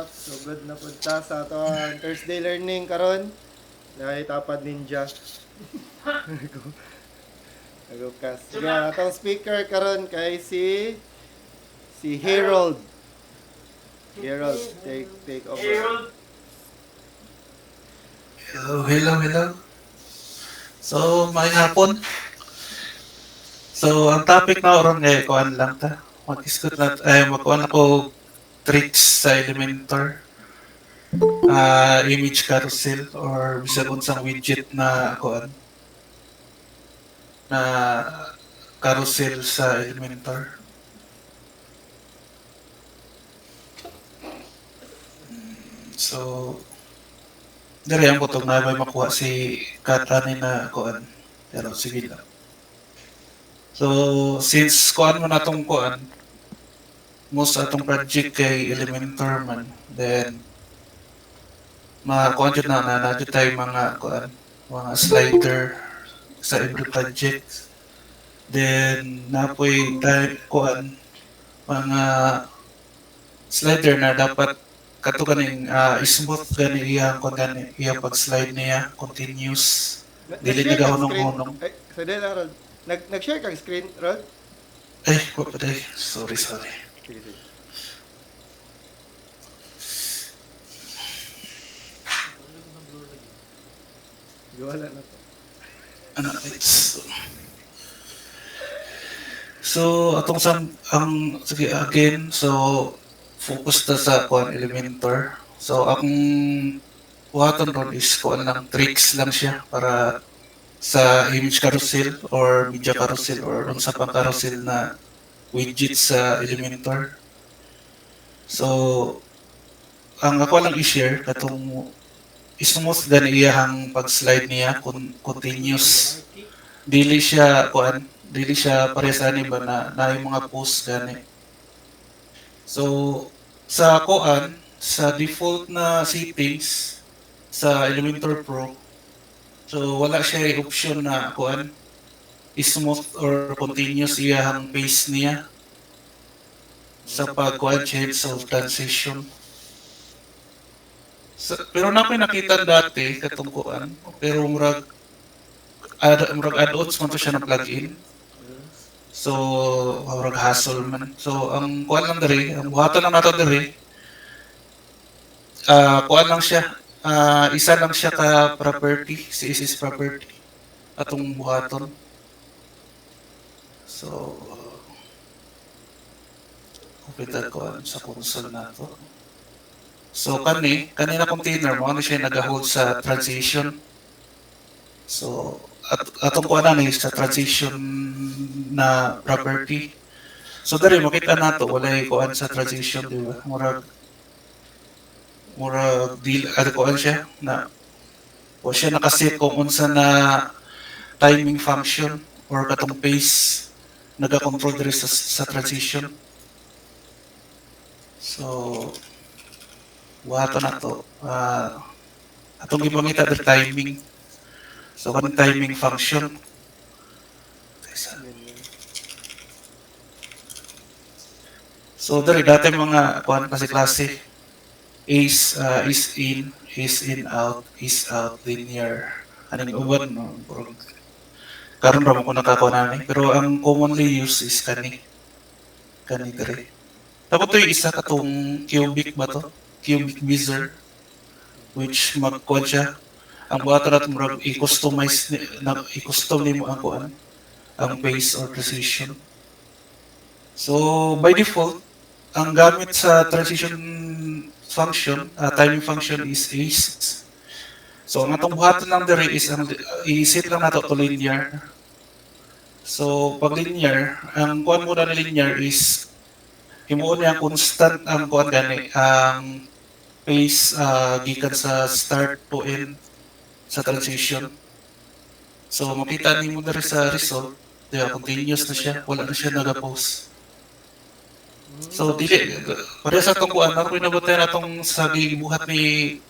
Sugod na punta sa ato ang Thursday learning karon. Dahil tapad ninja. Nagukas. Sige, atong speaker karon kay si Harold. Harold, take over. Hello, hello, hello. So, may hapon. So, ang topic na oron ngay kuan lang ta. Mag-isgot na magkuan ako tricks sa Elementor. Image carousel or bisag unsang widget na kuan na carousel sa Elementor. So, dari ang putong na may makuha si Katani na kuan. Pero sige lang. So, since kuan mo na tong kuan, most atong project kay Elementor man, then mga kuan na jud tayo mga slider sa every project. Then napoy tayo kuan mga slider na dapat kato ganing smooth gani iya kuan gani iya pag slide niya continuous dili Nag-share ni kang screen. gahunong-hunong. Ay, sadali lang, Rod. Nag-share kang screen, Rod? Ay, wa pa day. Sorry. Sige, sige. Wala na to. Ano, it's, so atong ang sige again, so focus ta sa kuan Elementor. So akong buhaton ron is kuan lang tricks lang siya para sa image carousel or media carousel or unsa pang carousel na widget sa Elementor. So ang ako lang i-share katong smooth gani iyahang pag-slide niya continuous. Dili siya parehas ani ba na yung mga post gani. So sa kuan sa default na settings sa Elementor Pro, so wala siya option na kuan smooth or continuous iyahang pace niya sa pag-kuan change of transition. Pero na ko'y nakita dati katong kuan, pero murag add-ons man to siya ng plugin. So murag hassle man. So ang kuan lang diri, ang buhaton lang nato diri, kuan lang siya, isa lang siya ka property, CSS property atong buhaton. So upita ko sa console nato. So kanina container mo ano siya nag-hold sa transition. So atong kuan na sa transition na property. So dari makita nato walay kuan sa transition, di ba? Murag deal at kuan siya na o siya nakaset kung unsa na timing function or katong pace naga-control diri sa transition. So buhaton na to. Atong gipangita diri timing. So kanang timing function. So dari dati mga kuan klase is in out linear. Aning uban no. Karon ra mo ko nakakuha na ni. Pero ang commonly used is kani diri. Tapos to yung isa katong cubic ba to? Cubic bezier which magkuan siya. Ang buhaton natin murag i-customize i-custom nimo ang kuan ang base or precision. So by default ang gamit sa transition function, timing function is ace. So ang atong buhaton lang diri is ang i-set lang nato to linear. So pag linear, ang kuan mo na linear is himuon niya constant ang kuan gani ang pace gikan sa start to end sa transition. So makita nimo diri sa result, diba, continuous na siya, wala na siya naga-pause. So dili para sa tong kuan ako pinabutay natong sa gibuhat ni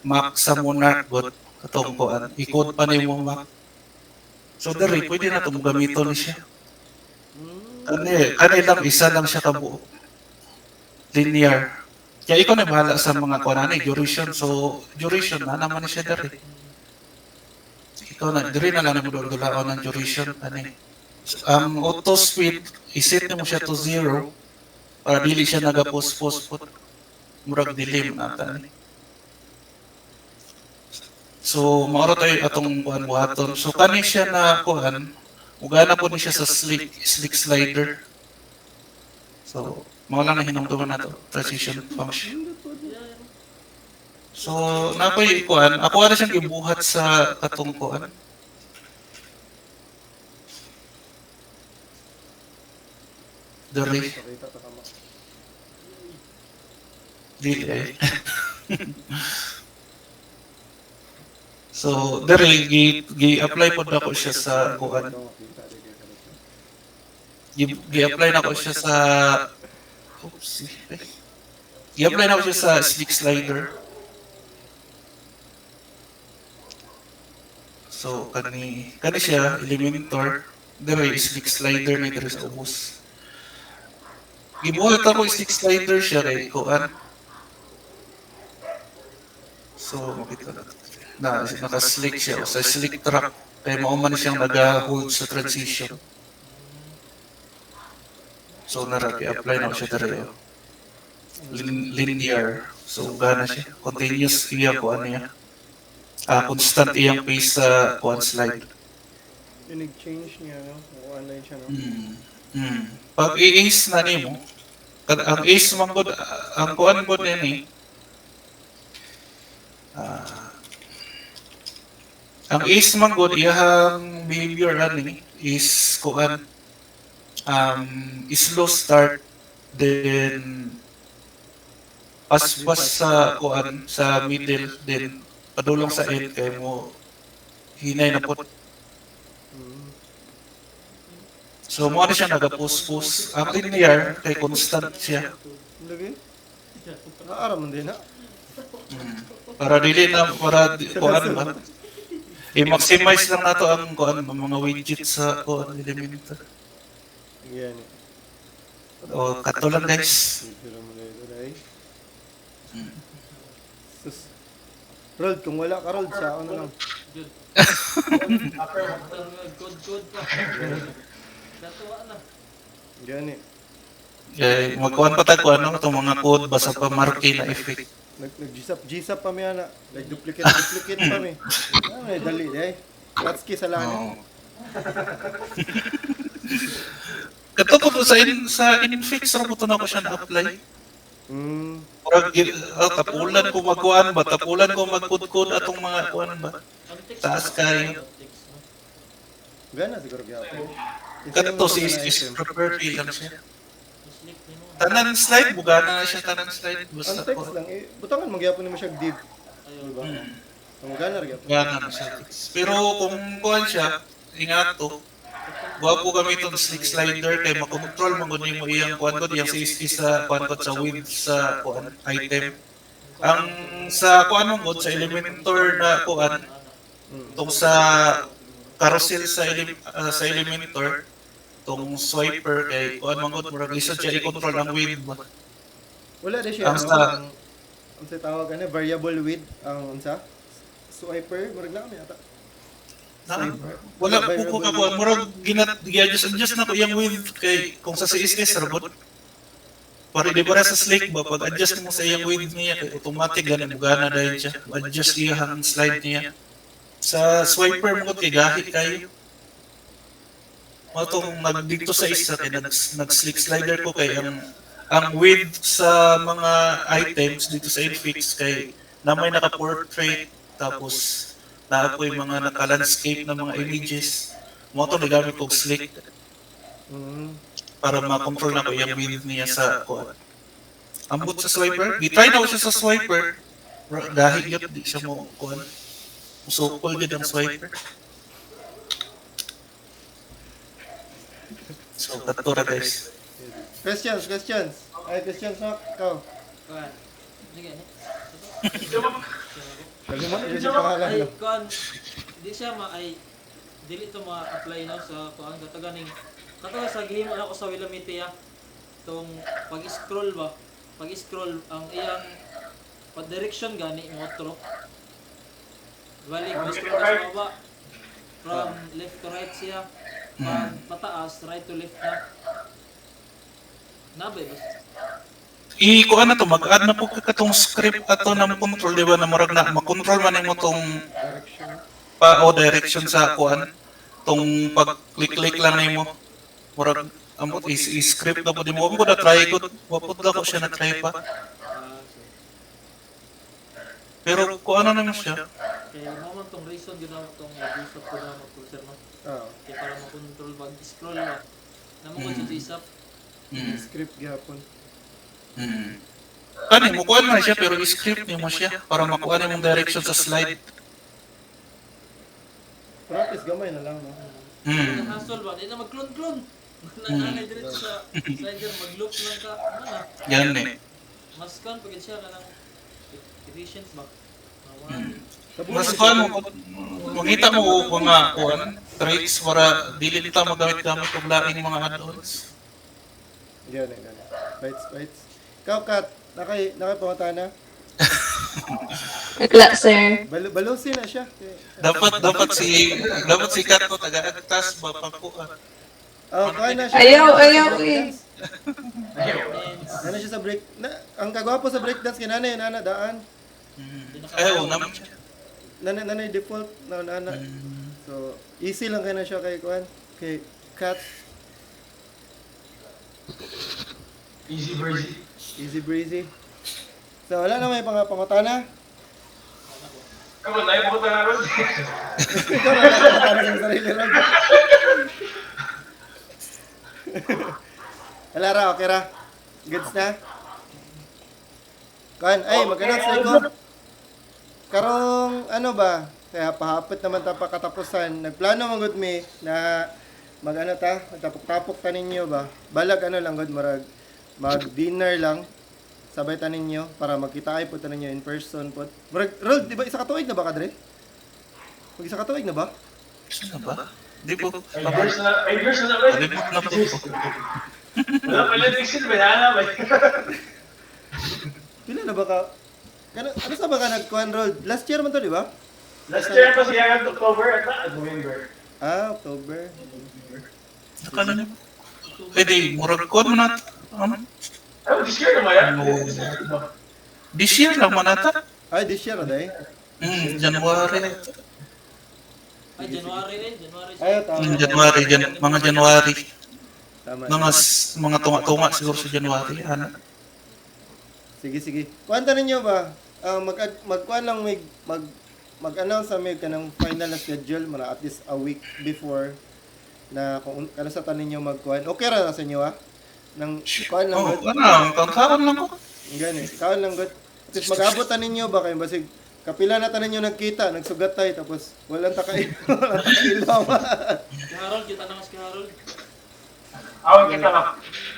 Mac sa Monarch bot katong kuan, i-code pa nimo Mac. So diri pwede na tong gamiton ni siya. Kani lang isa lang siya kabuo. Linear. Kaya ikaw na bahala sa mga kuan ani duration. So duration na naman na siya diri. Ikaw na diri na lang mo dulaon ng duration ani. Ang auto speed iset mo siya to 0 para dili siya nagapost-post murag dilim ata ni. So maoro tayo atong kuan buhaton. So kani siya na kuan ugana po ni siya sa slick slider. So mao lang na hinungduman nato transition function. So nakoy kuan ako ara siyang gibuhat sa katong kuan. Diri Pakita ta kamo. dili eh. So diri gi-apply pod ako siya sa kuan. Gi-apply na ko siya sa oops. I-apply na ko siya sa slick slider. So kani siya Elementor, diri slick slider ni diri sa ubos. Gibuhat ako slick slider siya kay kuan. So makita na naka-slick siya o sa slick track kay mao man siyang naga-hold sa transition. So nara i-apply na ko siya diri. Linear. So gana siya. Continuous iya ko ano niya. Constant iyang pace sa kuan slide. Yung nag-change niya, no? O online siya, no? Pag i-ace na nimo, ang ace man gud ang kuan gud ni ang ace man gud iyang behavior ani is kuan slow start then pas sa kuan sa middle then padulong sa end kay mo hinay na pot. So mo na siya naga-push. Ang linear kay constant siya. Lagi? Naaram man din, ha? Para dili na para kuan ba. I-maximize lang nato ang kuan mga widgets sa kuan Elementor. Yan. O katulang guys. Pero mo na ito, dahil. Sus. Rold, kung wala ka, Rold, sa ako na lang. Good pa. Natuwa na. Yan eh. Kay magkuan pa tag kuan no itong mga code basta pa marke na effect. Nag-gisap pa mi ana. Nag-duplicate pa mi. Ano eh, dali, dahil. Katski sa langit. Katapos sa infix ra mo to na ko siya na-apply. Murag tapulan ko magkuan ba tapulan ko magkod-kod atong mga kuan ba. Taas kayo. Gana siguro gyapon. Kato si is property lang siya. Tanan slide bugana na siya tanan slide Ang basta text ko. lang eh, butangan magyapon nimo siya div. Diba? Ang gana ra gyapon. Gana na siya. Pero kung kuan siya ingat to. Wa po kami itong slick slider kay makontrol man gud nimo iyang kuan ko iyang sa kuan ko sa width sa kuan item. Ang sa kuan mo gud sa Elementor na kuan tong sa carousel sa Elementor tong swiper kay kuan man gud murag lisod siya i-control ang width ba. Wala din siya Ang ano, sa- ang sa tawag ano, variable width ang unsa? Swiper, murag lang yata. Wala po ko ka kuan murag gi-adjust na ko iyang width kay kung sa CSS robot. Para di para sa slick ba pag adjust mo sa iyang width niya kay automatic ganin gana dahil siya adjust iyang slide niya. Sa swiper mo kay gahi kayo. Matong nagdito sa isa kay nag-slick slider ko kay ang width sa mga items dito sa infix kay na may naka-portrait tapos naapoy mga naka-landscape na mga images. Mo to nagamit kog slick para ma-control na ko yung width niya sa kuan. Ambot sa swiper, gitry na ko siya sa swiper. Dahil yun, di siya mo kuan. Musukol gid ang swiper. So, tatura guys. Questions. Ay, questions na ikaw. Kuan. Sige ni. Sabi mo, yun yung pangalan Ay no? kuan. Di siya dili to ma-apply na sa kuan kataga sa gihimo na ko sa Willamette ya. Tong pag-scroll ba pag-scroll ang iyang pag-direction gani mo otro. Balik, scroll ka sa baba. From left to right siya. Pag pataas, right to left na. Nabay ba? Kuan na to, mag-add na po katong script ato ng control, di ba, na murag na makontrol man mo tong Direction. direction sa kuan. Tong pag-click-click lang nimo. Murag amot is-script na po di mo. Mo na try ko, wapod na ko siya na try pa. Pero kuan na naman siya. Kaya naman tong reason yun naman tong isap ko na mag-pulser no. Ah, Kaya para makontrol pag-scroll na. Naman ko siya isap. script gyapon. Kani mo kuan man siya pero i-script nimo siya para makuha na yung direction sa slide. Practice gamay na lang, no? Ang hassle ba? Di na mag-clone-clone. Nananay diretso sa slider, mag-loop lang ka. Ano na? Yan eh. Mas kan pagod siya ka ng efficient ba? Mas kuan mo, makita mo mga kuan, tricks para dili nita magamit-gamit og laing mga add-ons. Yan. Bites. Ikaw, Kat, nakay na? Wala, sir. Balusin na siya. Dapat si Kat ko taga-agtas ba pagkuan. Oh, kaya na siya. Ayaw eh. Ano siya sa break? Ang kagwapo sa breakdance kay nanay, nana, daan. Ayaw naman siya. Nanay default na nana. So, easy lang kaya na siya kay Kuan. Kay Kat. Easy breezy. So, wala na may pangutana. Come on, tayo po tayo ron. Ikaw na pangutana sa sarili ron. Wala ra, okay ra. Goods na. Kuan, ay, mag-announce na ko. Karong, ano ba? Kaya pahapit naman ta pa katapusan. Nagplano man gud mi na mag-ano ta, tapok-tapok ta ninyo ba? Balag ano lang gud marag mag-dinner lang. Sabay ta ninyo para magkita ay po ta ninyo in person po. Marag, Rod, di ba isa ka tuig na ba kadre? Mag isa ka tuig na ba? Sino ba? Di po. Years na ba? Kalimut na po. Wala pala yung exit, banana ba? Pila na ba ka? Ano sa ba ka nagkuhan, Rod? Last year man to, di ba? Last year pa siya ng October at November. Ah, October. Nakala niyo. Pwede, murag kuan mo na. Oh, this year naman yan. This year lang man ata. Ay, this year, aday. January. Ay, January eh. January siya. Ay, tama. Mga January. Tama. Mga tunga-tunga siguro sa January. Ano? Sige. Kuwanta ninyo ba? Magkuhan lang mag-announce sa mig kanang final na schedule muna at least a week before na kung ano sa tanin niyo magkuhan. Okay ra na sa inyo ha? Nang kuhan lang gud. Tangkaran lang ko. Gani, kuhan lang gud. At least mag-abot ta ninyo ba kay basig kapila na tanin niyo nagkita, nagsugat tayo tapos walang takailaw. Si Harold, kita na mas kay Harold. Awag kita lang.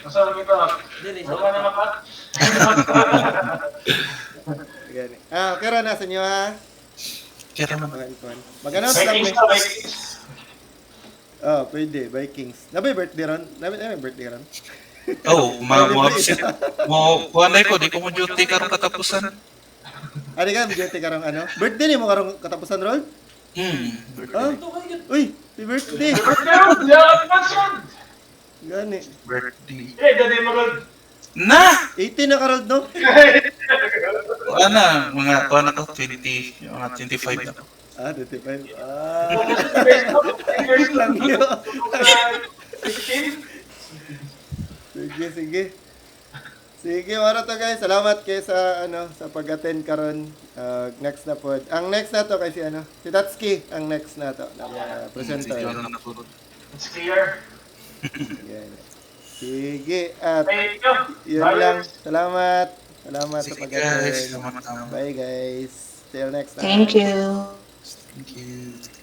Masarap kita lang. Dili, Wala na maka. Gani. Okay ra na sa inyo ha? Kaya man. Mag-announce lang Vikings may. na, Vikings. Pwede, Vikings. Nabay birthday ron? Nabay birthday ron? Oh, ma-absent. Kuanay ko, di ko mo duty karong katapusan. Ano ka, bigyan karong ano? Birthday ni mo karong katapusan, Rol? Ah? Ito kayo gud. Uy, happy birthday! Birthday mo, di ako pinansin. Gani. Birthday. Eh, dati mga... Na! 18 na ka, Rol, no? Kuana ko, 20, mga 25 na. Ah, 25. Wait lang yun. Sige, wala to guys. Salamat kayo sa sa pag-attend karon. Next na po. Ang next na to kay si Tatsuki ang next na to. Presenter. It's clear. Yan. Sige, at Thank you. yun Bye. lang. Salamat sa Sige guys, pag-attend. salamat. Bye guys. Till next time. Thank you. Thank you.